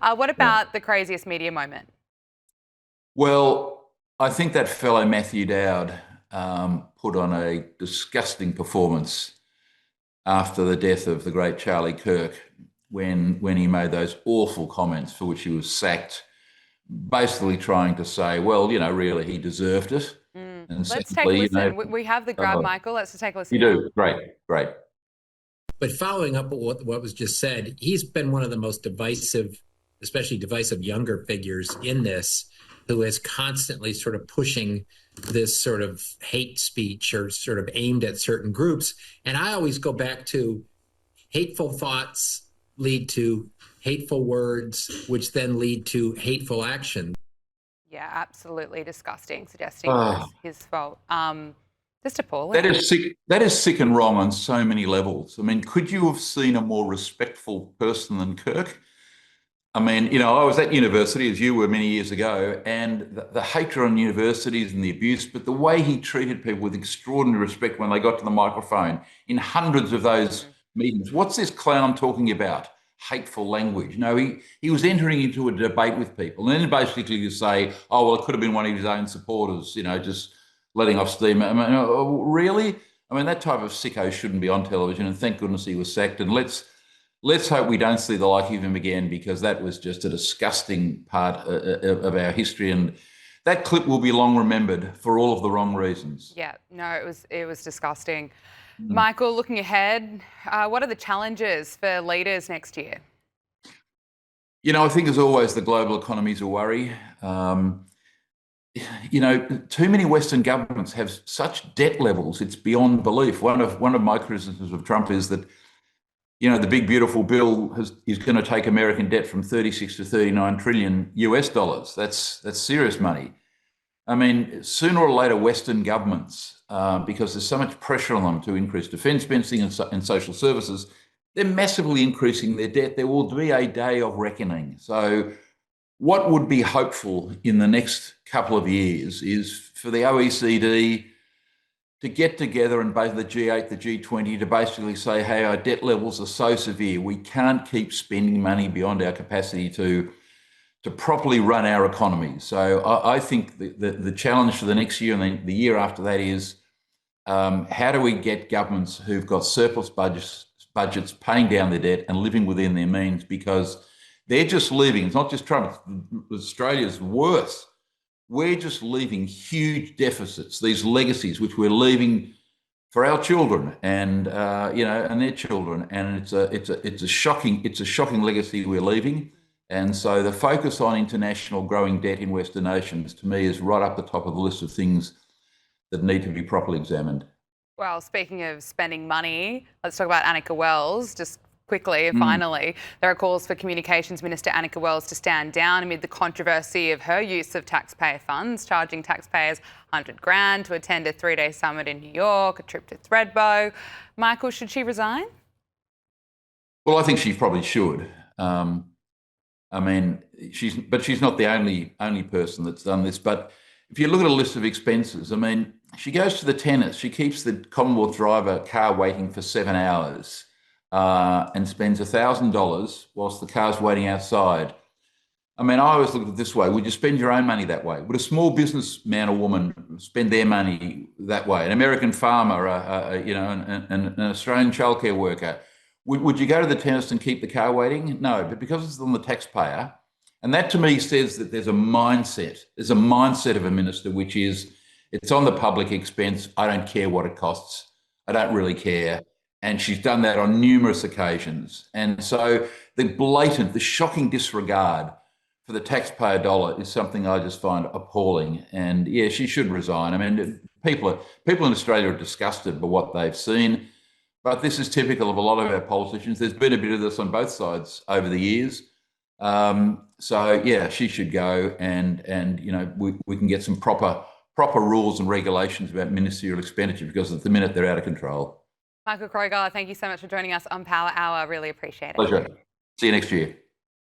What Yeah. about the craziest media moment? Well, I think that fellow Matthew Dowd put on a disgusting performance after the death of the great Charlie Kirk when he made those awful comments for which he was sacked, basically trying to say, well, really, he deserved it. And Let's take a secondly, listen. We have the grab, oh, Michael. Let's just take a listen you now. do. Great, great. But following up on what was just said, he's been one of the most divisive, especially divisive younger figures in this, who is constantly sort of pushing this sort of hate speech or sort of aimed at certain groups. And I always go back to hateful thoughts lead to hateful words, which then lead to hateful action. Yeah, absolutely disgusting, suggesting it Oh, was his fault. Just that appalling. is sick. That is sick and wrong on so many levels. I mean, could you have seen a more respectful person than Kirk? I mean, I was at university as you were many years ago, and the hatred on universities and the abuse, but the way he treated people with extraordinary respect when they got to the microphone in hundreds of those meetings. What's this clown talking about? Hateful language. No, he was entering into a debate with people, and then basically you say, oh, well, it could have been one of his own supporters, just letting off steam. I mean, really? I mean, that type of sicko shouldn't be on television, and thank goodness he was sacked. And let's hope we don't see the like of him again, because that was just a disgusting part of our history. And that clip will be long remembered for all of the wrong reasons. Yeah, no, it was disgusting. Mm. Michael, looking ahead, what are the challenges for leaders next year? I think as always, the global economy is a worry. Too many Western governments have such debt levels, it's beyond belief. One of my criticisms of Trump is that the big beautiful bill is going to take American debt from 36 to 39 trillion US dollars. That's serious money. I mean, sooner or later, Western governments, because there's so much pressure on them to increase defence spending and social services, they're massively increasing their debt. There will be a day of reckoning. So, what would be hopeful in the next couple of years is for the OECD to get together, and both the G8, the G20, to basically say, hey, our debt levels are so severe, we can't keep spending money beyond our capacity to properly run our economies. So I think the challenge for the next year and the year after that is, how do we get governments who've got surplus budgets paying down their debt and living within their means, because they're just leaving. It's not just Trump, Australia's worse. We're just leaving huge deficits, these legacies, which we're leaving for our children and and their children, and it's a shocking legacy we're leaving. And so the focus on international growing debt in Western nations, to me, is right up the top of the list of things that need to be properly examined. Well, speaking of spending money, let's talk about Annika Wells. Just quickly, Mm. finally, there are calls for Communications Minister Annika Wells to stand down amid the controversy of her use of taxpayer funds, charging taxpayers 100 grand to attend a 3-day summit in New York, a trip to Thredbo. Michael, should she resign? Well, I think she probably should. I mean, she's not the only person that's done this. But if you look at a list of expenses, I mean, she goes to the tennis, she keeps the Commonwealth driver car waiting for 7 hours, and spends $1,000 whilst the car's waiting outside. I mean, I always look at it this way: would you spend your own money that way? Would a small businessman or woman spend their money that way? An American farmer, an Australian childcare worker. Would you go to the tennis and keep the car waiting? No, but because it's on the taxpayer, and that to me says that there's a mindset. There's a mindset of a minister, which is, it's on the public expense. I don't care what it costs. I don't really care. And she's done that on numerous occasions. And so the shocking disregard for the taxpayer dollar is something I just find appalling. And yeah, she should resign. I mean, people in Australia are disgusted by what they've seen. But this is typical of a lot of our politicians. There's been a bit of this on both sides over the years. So yeah, she should go, and we can get some proper rules and regulations about ministerial expenditure, because at the minute they're out of control. Michael Kroger, thank you so much for joining us on Power Hour. Really appreciate it. Pleasure. See you next year.